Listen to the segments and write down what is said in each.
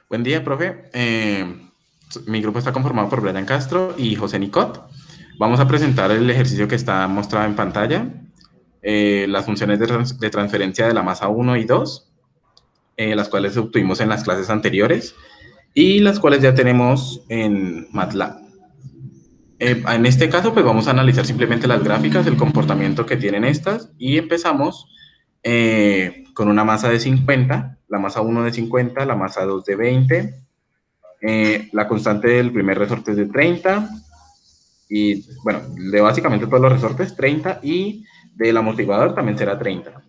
Buen día, profe. Mi grupo está conformado por Brian Castro y José Nicot. Vamos a presentar el ejercicio que está mostrado en pantalla, las funciones de transferencia de la masa uno y 2, las cuales obtuvimos en las clases anteriores y las cuales ya tenemos en MATLAB. En este caso, pues vamos a analizar simplemente las gráficas, el comportamiento que tienen estas y empezamos con una masa de 50, la masa uno de 50, la masa 2 de 20, la constante del primer resorte es de 30 y, bueno, de básicamente todos los resortes 30 y del amortiguador también será 30.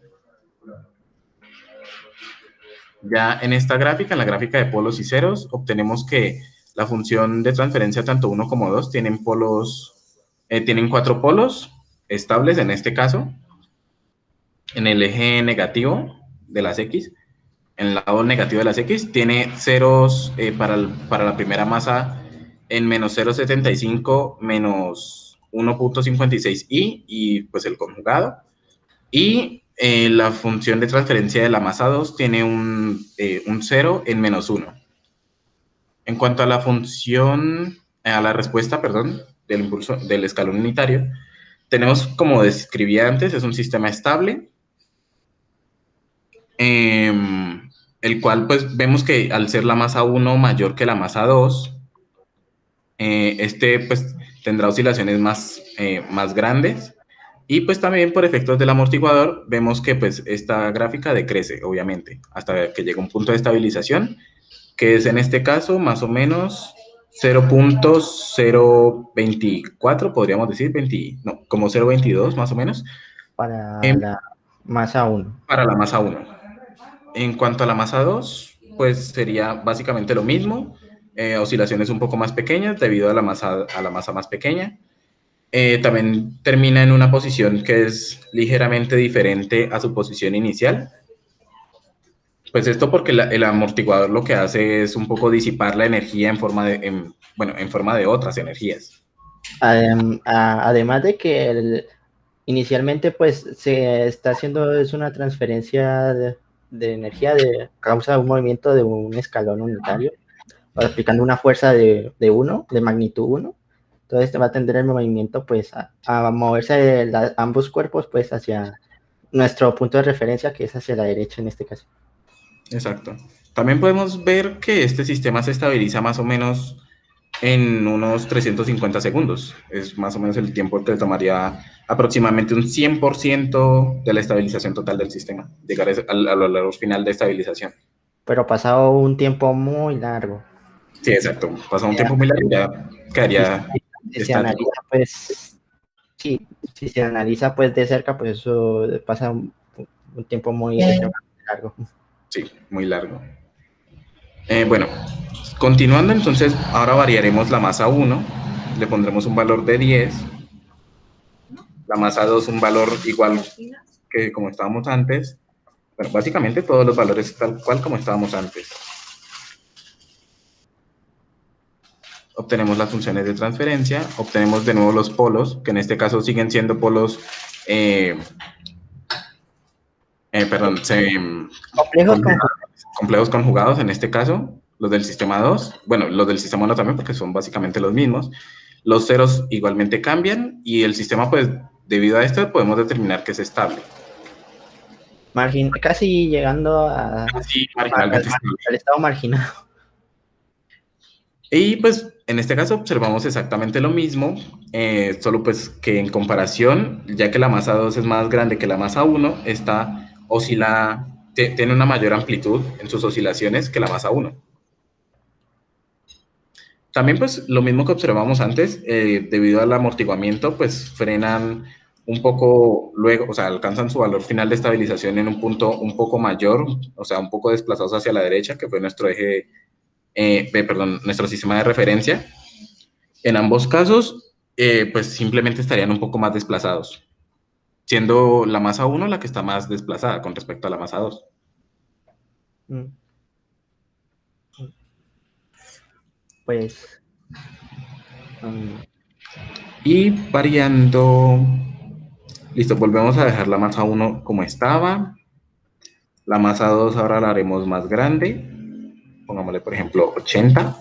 Ya en esta gráfica, en la gráfica de polos y ceros, obtenemos que la función de transferencia tanto 1 como 2 tienen polos, tienen 4 polos estables en este caso, en el eje negativo de las X, en el lado negativo de las X, tiene ceros para la primera masa en menos 0,75 menos 1,56i y pues el conjugado. Y la función de transferencia de la masa 2 tiene un 0 en menos 1. En cuanto a la función, a la respuesta, perdón, del impulso del escalón unitario, tenemos, como describí antes, es un sistema estable. El cual pues vemos que al ser la masa 1 mayor que la masa 2, este pues tendrá oscilaciones más grandes y pues también por efectos del amortiguador vemos que pues esta gráfica decrece obviamente hasta que llega un punto de estabilización que es en este caso más o menos 0,024 podríamos decir, 20, no, como 0,22 más o menos Para em, la masa 1. para la masa 1. En cuanto a la masa 2, pues sería básicamente lo mismo, oscilaciones un poco más pequeñas debido a la masa más pequeña. También termina en una posición que es ligeramente diferente a su posición inicial. Pues esto porque el amortiguador lo que hace es un poco disipar la energía en forma de otras energías. Además de que inicialmente pues se está haciendo es una transferencia de energía de causa un movimiento de un escalón unitario, aplicando una fuerza de 1, de magnitud 1. Entonces va a tender el movimiento pues a moverse de ambos cuerpos pues hacia nuestro punto de referencia, que es hacia la derecha en este caso. Exacto. También podemos ver que este sistema se estabiliza más o menos en unos 350 segundos. Es más o menos el tiempo que tomaría aproximadamente un 100% de la estabilización total del sistema, llegar a lo final de estabilización. Pero pasado un tiempo muy largo. Sí, exacto. Pasa un tiempo muy largo y ya Si, quedaría si se estático. analiza pues, sí, si se analiza pues de cerca, pues eso pasa un tiempo muy largo. Sí, muy largo. Bueno, continuando entonces, ahora variaremos la masa 1, le pondremos un valor de 10, la masa 2 un valor igual que como estábamos antes. Bueno, básicamente todos los valores tal cual como estábamos antes. Obtenemos las funciones de transferencia, obtenemos de nuevo los polos, que en este caso siguen siendo polos, eh, perdón, Complejos con complejos conjugados, en este caso, los del sistema 2, bueno, los del sistema 1 también, porque son básicamente los mismos. Los ceros igualmente cambian y el sistema, pues, debido a esto, podemos determinar que es estable. casi llegando Así, marginalmente estable. al estado marginado. Y pues en este caso observamos exactamente lo mismo, solo pues que en comparación, ya que la masa 2 es más grande que la masa 1, esta tiene una mayor amplitud en sus oscilaciones que la masa 1. También pues lo mismo que observamos antes, debido al amortiguamiento, pues frenan un poco luego, o sea, alcanzan su valor final de estabilización en un punto un poco mayor, o sea, un poco desplazados hacia la derecha, que fue nuestro eje, perdón, nuestro sistema de referencia. En ambos casos, pues simplemente estarían un poco más desplazados, siendo la masa 1 la que está más desplazada con respecto a la masa 2. Pues um, Y variando, listo, volvemos a dejar la masa 1 como estaba. La masa 2 ahora la haremos más grande. pongámosle por ejemplo 80,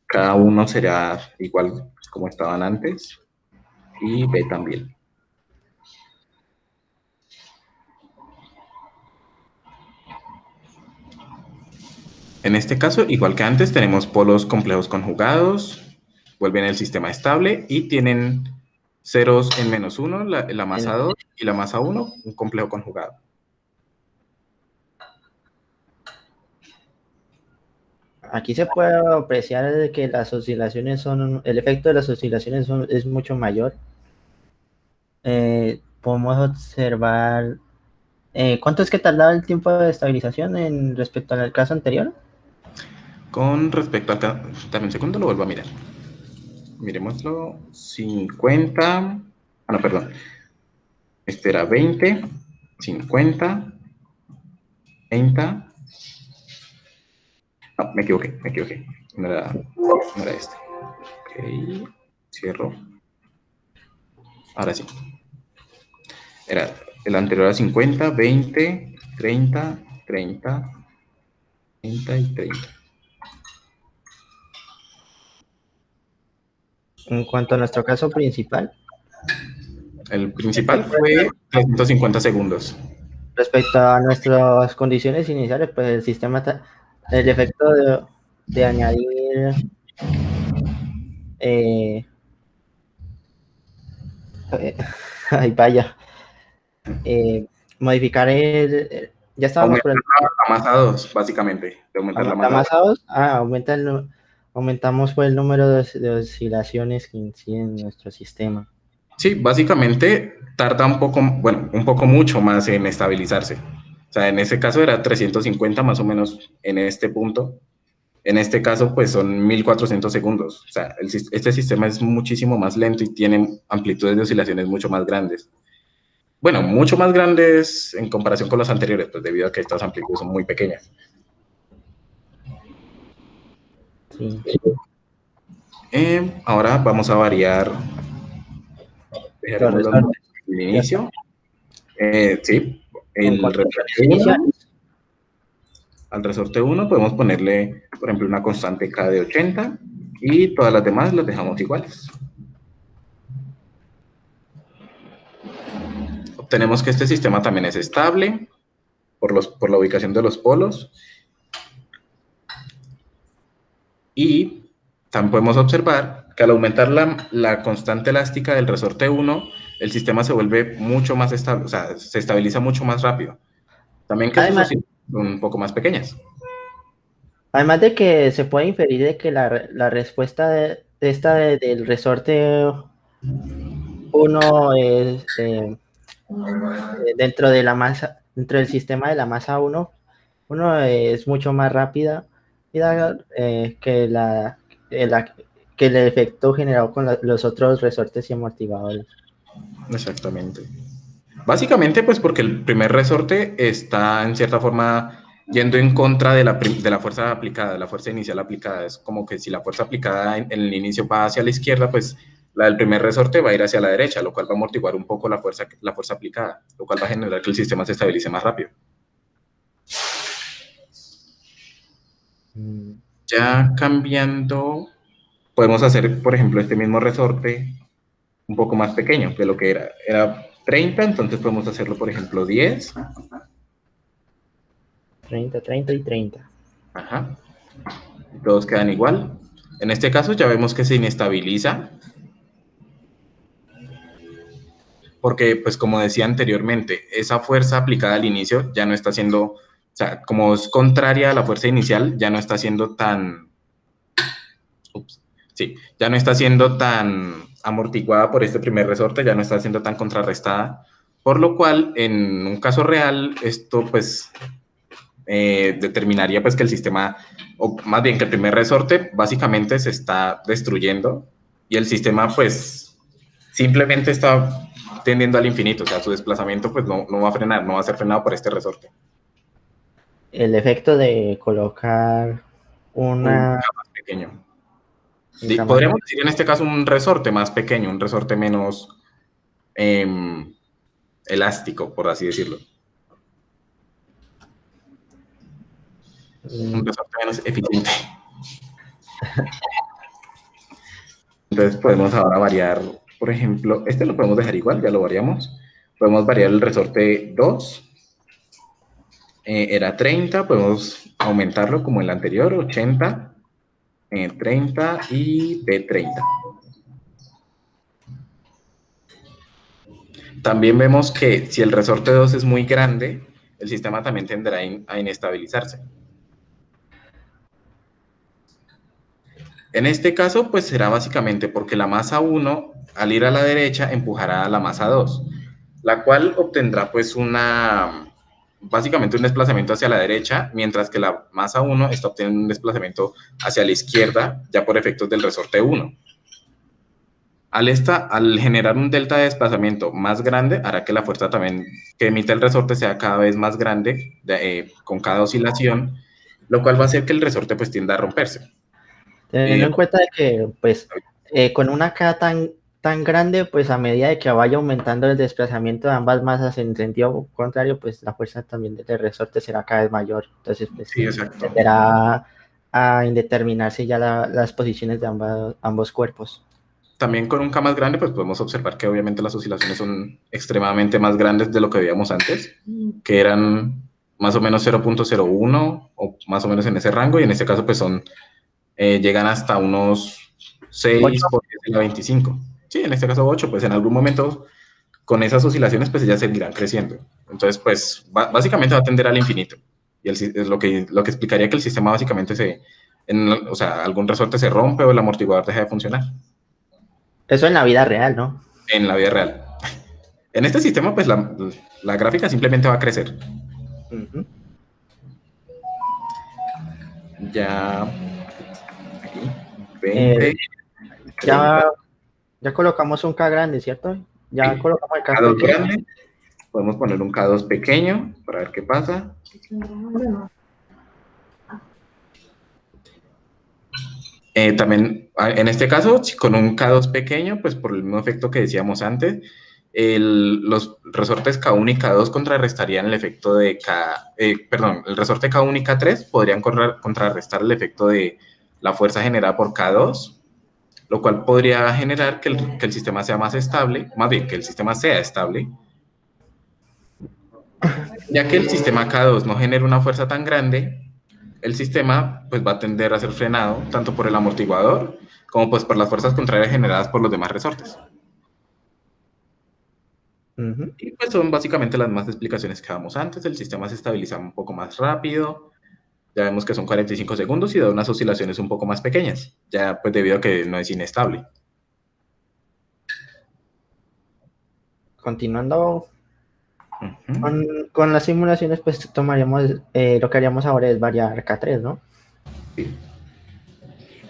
cada uno será igual como estaban antes, y B también. En este caso, igual que antes, tenemos polos complejos conjugados, vuelven el sistema estable y tienen ceros en -1, la masa 2 y la masa 1, un complejo conjugado. Aquí se puede apreciar que las oscilaciones el efecto de las oscilaciones es mucho mayor. Podemos observar, ¿cuánto es que tardaba el tiempo de estabilización respecto al caso anterior? Con respecto al... Dame un segundo, lo vuelvo a mirar. Miremoslo. 50... Ah, no, perdón. Este era 20, 50, 30... No, me equivoqué. No era este. Ok, cierro. Ahora sí. El anterior a 50, 20, 30, 30, 30 y 30. En cuanto a nuestro caso principal, El principal fue 350 segundos. respecto a nuestras condiciones iniciales, pues el sistema, el efecto de añadir, eh, ay vaya, modificar ya estábamos por Aumentar el, la masa 2, básicamente. De aumentar la la masa 2. masa 2, aumentamos pues el número de oscilaciones que inciden en nuestro sistema. Sí, básicamente tarda un poco, bueno, un poco mucho más en estabilizarse. O sea, en ese caso era 350 más o menos en este punto. En este caso, pues son 1400 segundos. O sea, este sistema es muchísimo más lento y tiene amplitudes de oscilaciones mucho más grandes. Bueno, mucho más grandes en comparación con los anteriores, pues debido a que estas amplitudes son muy pequeñas. Sí. Ahora vamos a variar, Los dejaremos los números resortes, al ¿cierto? inicio. Sí, En el condiciones resorte 1. iniciales, Al resorte 1 podemos ponerle, por ejemplo, una constante K de 80 y todas las demás las dejamos iguales. Obtenemos que este sistema también es estable por la ubicación de los polos. Y también podemos observar que al aumentar la constante elástica del resorte 1, el sistema se vuelve mucho más estable, o sea, se estabiliza mucho más rápido. También que sus además, oscilaciones son un poco más pequeñas. además de que se puede inferir de que la respuesta del resorte uno es dentro de la masa, dentro del sistema de la masa uno es mucho más rápida que el efecto generado con los otros resortes y amortiguadores. Exactamente. Básicamente, pues porque el primer resorte está en cierta forma yendo en contra de la fuerza aplicada, de la fuerza inicial aplicada. Es como que si la fuerza aplicada en el inicio va hacia la izquierda, pues la del primer resorte va a ir hacia la derecha, lo cual va a amortiguar un poco la fuerza aplicada, lo cual va a generar que el sistema se estabilice más rápido. Ya cambiando, podemos hacer, por ejemplo, este mismo resorte un poco más pequeño que lo que era. Era 30, entonces podemos hacerlo, por ejemplo, 10. 30, 30 y 30. Ajá. Todos quedan igual. En este caso ya vemos que se inestabiliza porque, pues como decía anteriormente, esa fuerza aplicada al inicio ya no está siendo, o sea, como es contraria a la fuerza inicial, ya no está siendo tan, sí, ya no está siendo tan amortiguada por este primer resorte, ya no está siendo tan contrarrestada, por lo cual en un caso real esto pues determinaría pues que el sistema, o más bien que el primer resorte básicamente se está destruyendo y el sistema pues simplemente está tendiendo al infinito, o sea, su desplazamiento pues no va a frenar, no va a ser frenado por este resorte. El efecto de colocar Un una más pequeño. encamada. Podríamos decir en este caso un resorte más pequeño, un resorte menos elástico, por así decirlo. un Mm, resorte menos eficiente. Entonces podemos ahora variar, por ejemplo, este lo podemos dejar igual, ya lo variamos. Podemos variar el resorte 2, era 30, podemos aumentarlo como el anterior, 80, 30 y P30. También vemos que si el resorte 2 es muy grande, el sistema también tenderá a inestabilizarse. En este caso, pues será básicamente porque la masa 1, al ir a la derecha, empujará a la masa 2, la cual obtendrá pues básicamente un desplazamiento hacia la derecha, mientras que la masa 1 está obteniendo un desplazamiento hacia la izquierda, ya por efectos del resorte 1. Al generar un delta de desplazamiento más grande, hará que la fuerza también que emite el resorte sea cada vez más grande con cada oscilación, lo cual va a hacer que el resorte pues tienda a romperse. Teniendo Eh, en cuenta de que, pues, con una K tan grande, pues a medida de que vaya aumentando el desplazamiento de ambas masas en sentido contrario, pues la fuerza también del resorte será cada vez mayor. Entonces, pues, sí, exacto. tenderá a indeterminarse ya las posiciones de ambos cuerpos. También con un K más grande, pues podemos observar que obviamente las oscilaciones son extremadamente más grandes de lo que veíamos antes, que eran más o menos 0.01 o más o menos en ese rango, y en este caso pues llegan hasta unos 6 8. por 10 a la 25. Sí, en este caso 8, pues en algún momento con esas oscilaciones pues ellas seguirán creciendo. Entonces pues básicamente va a tender al infinito. Y es lo que explicaría que el sistema básicamente o sea, algún resorte se rompe o el amortiguador deja de funcionar Eso en la vida real, ¿no? en la vida real. En este sistema, pues la gráfica simplemente va a crecer. Ujú. Ya aquí, Eh, 20, ya, 30. ya colocamos un K grande, ¿cierto? Ya Sí. colocamos el K K2 pequeño. grande, podemos poner un K2 pequeño para ver qué pasa. También, en este caso, si con un K2 pequeño, pues por el mismo efecto que decíamos antes, los resortes K1 y K2 contrarrestarían el efecto de perdón, el resorte K1 y K3 podrían contrarrestar el efecto de la fuerza generada por K2, lo cual podría generar que el sistema sea más estable, más bien que el sistema sea estable, ya que el sistema K2 no genera una fuerza tan grande, el sistema pues va a tender a ser frenado tanto por el amortiguador como pues por las fuerzas contrarias generadas por los demás resortes. Ujú. Y pues son básicamente las más explicaciones que damos antes, el sistema se estabiliza un poco más rápido, ya vemos que son 45 segundos y da unas oscilaciones un poco más pequeñas, ya pues debido a que no es inestable. Continuando Ujú. con las simulaciones, pues tomaríamos, lo que haríamos ahora es variar K3, ¿no? Sí.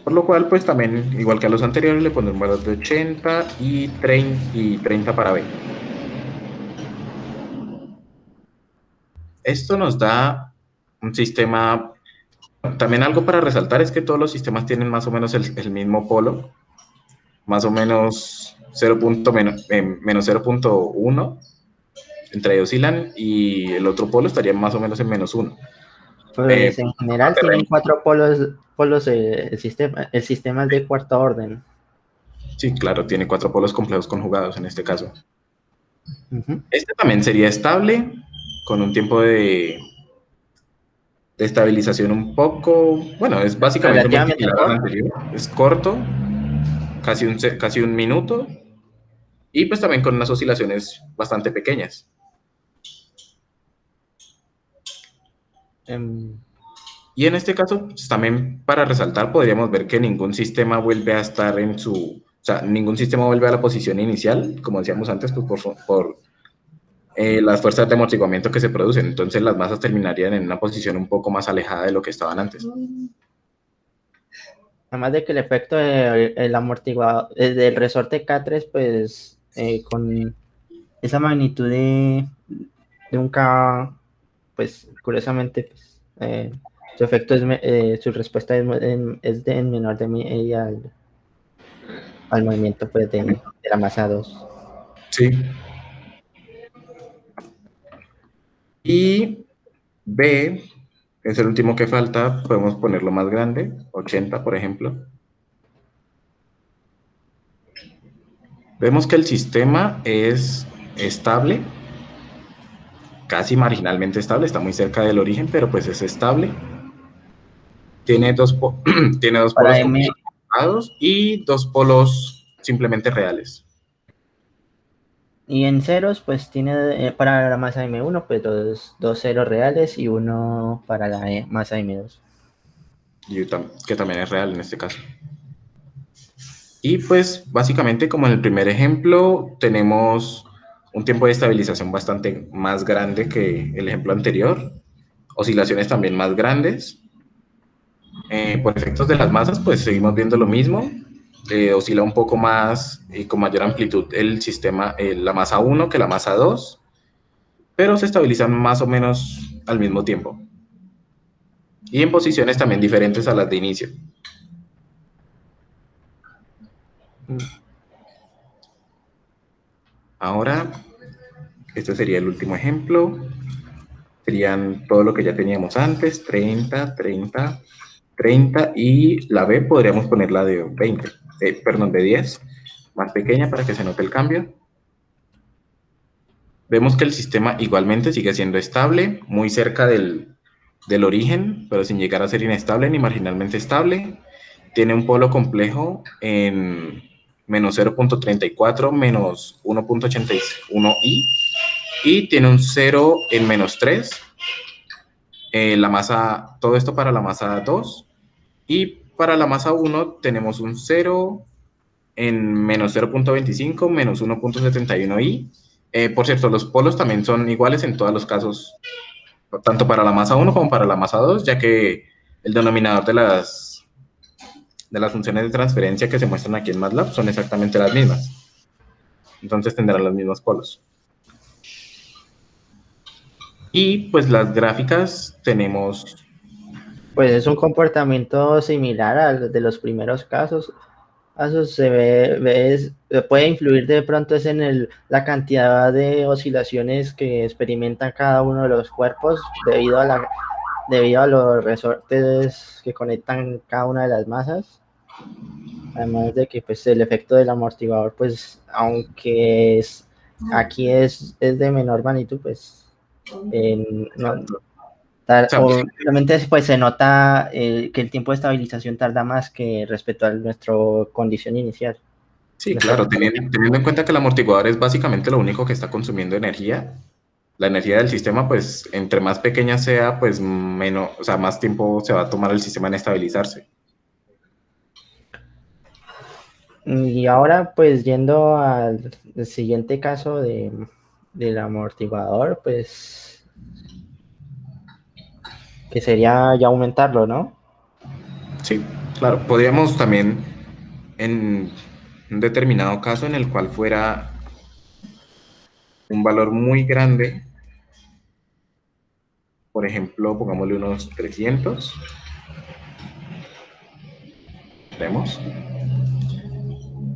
Por lo cual, pues también, igual que a los anteriores, le pondré un valor de 80 y 30 para B. Esto nos da un sistema, también algo para resaltar es que todos los sistemas tienen más o menos el mismo polo, más o menos 0. Menos 0.1, entre ellos oscilan, y el otro polo estaría más o menos en -1. Pues en Forma general tienen terreno. cuatro polos el sistema es de cuarto orden. Sí, claro, tiene 4 polos complejos conjugados en este caso. Ujú. Este también sería estable, con un tiempo de estabilización un poco, bueno, es básicamente muy Relativamente similar al corto. anterior, es corto, casi un minuto, y pues también con unas oscilaciones bastante pequeñas. Em, Y en este caso, pues, también para resaltar, podríamos ver que ningún sistema vuelve a estar o sea, ningún sistema vuelve a la posición inicial, como decíamos antes, pues por las fuerzas de amortiguamiento que se producen. Entonces las masas terminarían en una posición un poco más alejada de lo que estaban antes. Además de que el efecto del amortiguador, del resorte K3, pues con esa magnitud de un K, pues curiosamente, pues, su efecto su respuesta es de en menor de media al movimiento pues, de la masa 2. Sí. Y B Es el último que falta, podemos ponerlo más grande, 80 por ejemplo. Vemos que el sistema es estable, casi marginalmente estable, está muy cerca del origen, pero pues es estable. Tiene tiene dos Para polos M, completos y dos polos simplemente reales. y en ceros, pues tiene para la masa M1, pues dos ceros reales y uno para la masa M2. Que también es real en este caso. Y pues básicamente como en el primer ejemplo tenemos un tiempo de estabilización bastante más grande que el ejemplo anterior, oscilaciones también más grandes. Por efectos de las masas pues seguimos viendo lo mismo, oscila un poco más y con mayor amplitud el sistema, la masa 1 que la masa 2, pero se estabilizan más o menos al mismo tiempo y en posiciones también diferentes a las de inicio. Mm. Ahora, este sería el último ejemplo. Serían todo lo que ya teníamos antes, 30, 30, 30 y la B podríamos ponerla de 20, perdón, de 10, más pequeña para que se note el cambio. Vemos que el sistema igualmente sigue siendo estable, muy cerca del origen, pero sin llegar a ser inestable ni marginalmente estable. Tiene un polo complejo en menos 0.34 menos 1.81i y tiene un 0 en menos 3, la masa, todo esto para la masa 2 y para la masa 1 tenemos un 0 en menos 0.25 menos 1.71i. Por cierto, los polos también son iguales en todos los casos, tanto para la masa 1 como para la masa 2, ya que el denominador de las funciones de transferencia que se muestran aquí en MATLAB son exactamente las mismas. Entonces tendrán los mismos polos. Y pues las gráficas tenemos. Pues es un comportamiento similar al de los primeros casos. Puede influir de pronto es en la cantidad de oscilaciones que experimentan cada uno de los cuerpos debido a los resortes que conectan cada una de las masas. Además de que pues el efecto del amortiguador, pues aunque aquí es de menor magnitud, pues no, obviamente pues se nota que el tiempo de estabilización tarda más que respecto a nuestra condición inicial. Sí, claro, teniendo en cuenta que el amortiguador es básicamente lo único que está consumiendo energía, la energía del sistema, pues entre más pequeña sea, pues menos, o sea, más tiempo se va a tomar el sistema en estabilizarse. Y ahora pues yendo al siguiente caso del amortiguador, pues que sería ya aumentarlo, ¿no? Sí, claro, podríamos también en un determinado caso en el cual fuera un valor muy grande, por ejemplo, pongámosle unos 300,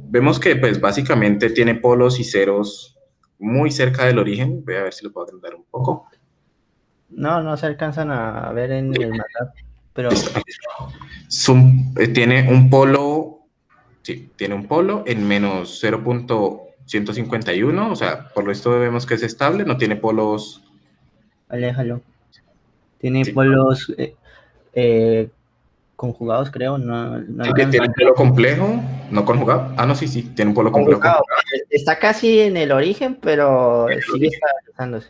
vemos que pues básicamente tiene polos y ceros muy cerca del origen. Voy a ver si lo puedo agrandar un poco. No se alcanzan a ver en el MATLAB, pero Listo. Tiene un polo, sí, tiene un polo en menos 0.151, o sea, por lo esto vemos que es estable, no tiene polos. aléjalo. Tiene Sí, polos eh, conjugados, creo, no sí, alcanza. tiene un polo complejo, no conjugado. Ah, no, sí, sí, tiene un polo complejo Conjugado. conjugado. Está casi en el origen, pero sigue estabilizándose.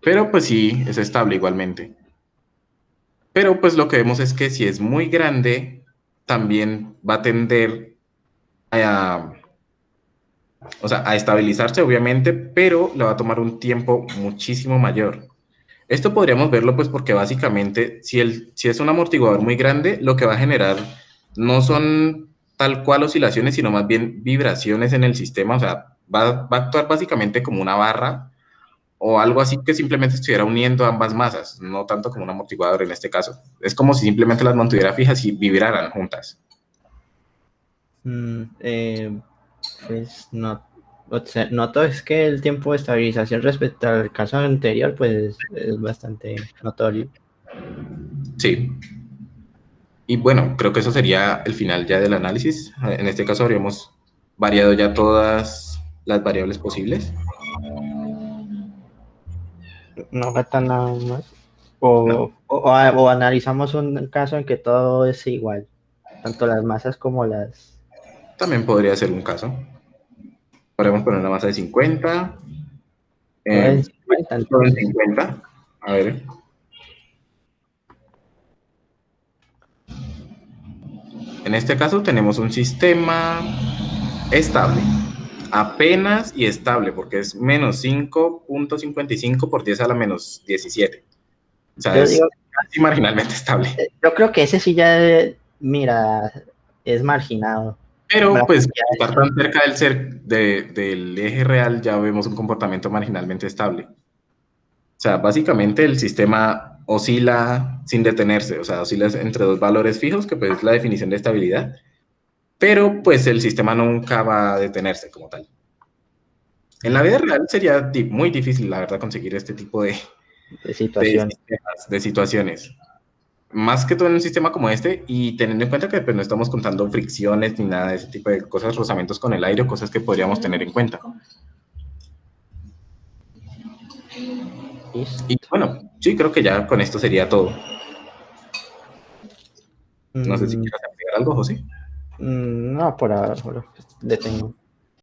Pero pues sí, es estable igualmente. Pero pues lo que vemos es que si es muy grande, también va a tender a, o sea, a estabilizarse, obviamente, pero le va a tomar un tiempo muchísimo mayor. Esto podríamos verlo pues porque básicamente si es un amortiguador muy grande, lo que va a generar no son tal cual oscilaciones, sino más bien vibraciones en el sistema, o sea, va a actuar básicamente como una barra o algo así que simplemente estuviera uniendo ambas masas, no tanto como un amortiguador en este caso. Es como si simplemente las mantuviera fijas y vibraran juntas. Mm, pues no, o sea, noto es que el tiempo de estabilización respecto al caso anterior, pues es bastante notorio. Sí. Y bueno, creo que eso sería el final ya del análisis. En este caso habríamos variado ya todas las variables posibles. No falta nada más. ¿No? O analizamos un caso en que todo es igual, tanto las masas como las... También podría ser un caso. Podríamos poner una masa de 50. Todo en Sí, 50 todo en entonces. 50. A ver. En este caso tenemos un sistema estable. Apenas y estable, porque es menos 5,55 por 10 a la menos 17. O sea, Yo es digo, casi marginalmente estable. yo creo que ese sí ya, mira, es marginado. Pero La pues cantidad al de estar tan cerca del eje real ya vemos un comportamiento marginalmente estable. O sea, básicamente el sistema oscila sin detenerse, o sea, oscila entre dos valores fijos, que pues es la definición de estabilidad, pero pues el sistema nunca va a detenerse como tal. En la vida real sería muy difícil, la verdad, conseguir este tipo de situación. sistemas, de situaciones. Más que todo en un sistema como este, y teniendo en cuenta que pues, no estamos contando fricciones ni nada de ese tipo de cosas, rozamientos con el aire, cosas que podríamos tener en cuenta. Y Listo. bueno, sí, creo que ya con esto sería todo. No sé si Mm, quieras agregar algo, José. no, por ahora detengo.